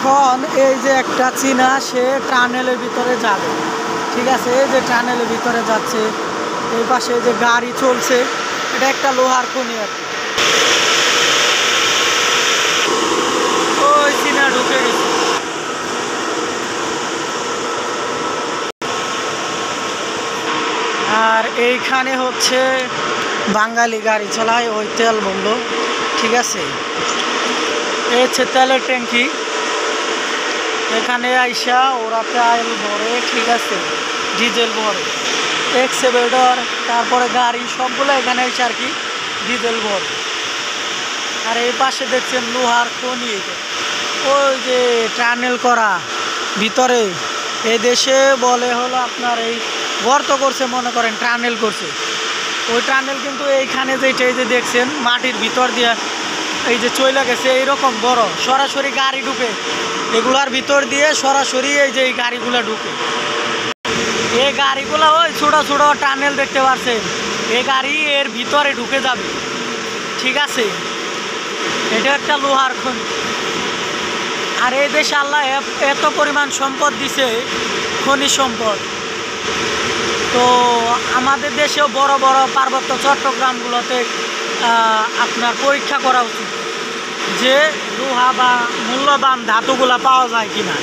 এখন এই যে একটা চীনা সে টানেলের ভিতরে যাবে, ঠিক আছে, এই যে টানেলের ভিতরে যাচ্ছে, এই পাশে যে গাড়ি চলছে, এটা একটা লোহার খনি আর কি। ওই চীনা ঢুকে গেছে। আর এইখানে হচ্ছে বাঙালি গাড়ি চালায়, ওই তেল বললো, ঠিক আছে, এই হচ্ছে তেলের ট্যাঙ্কি। এখানে আইসা ওরা তেল ভরে, ঠিক আছে, ডিজেল ভরে, এক্সেভেটর, তারপরে গাড়ি সবগুলো এখানে এসে আর কি ডিজেল ভরে। আর এই পাশে দেখছেন লোহার খনি, ওই যে টানেল করা ভিতরে। এই দেশে বলে হলো আপনার এই গর্ত করছে, মনে করেন টানেল করছে, ওই টানেল কিন্তু এইখানে যেটা এই যে দেখছেন মাটির ভিতর দিয়ে এই যে চলে গেছে, এইরকম বড় সরাসরি গাড়ি ঢুকে এগুলার ভিতর দিয়ে, সরাসরি এই যে এই গাড়িগুলো ঢুকে। এই গাড়িগুলো ওই ছোটো ছোটো টানেল দেখতে পাচ্ছেন, এই গাড়ি এর ভিতরে ঢুকে যাবে, ঠিক আছে। এটা একটা লোহার খনি। আর এই দেশে আল্লাহ এত পরিমাণ সম্পদ দিছে, খনি সম্পদ। তো আমাদের দেশেও বড় বড় পার্বত্য চট্টগ্রামগুলোতে আপনার পরীক্ষা করা উচিত যে লোহা বা মূল্যবান ধাতুগুলা পাওয়া যায় কিনা।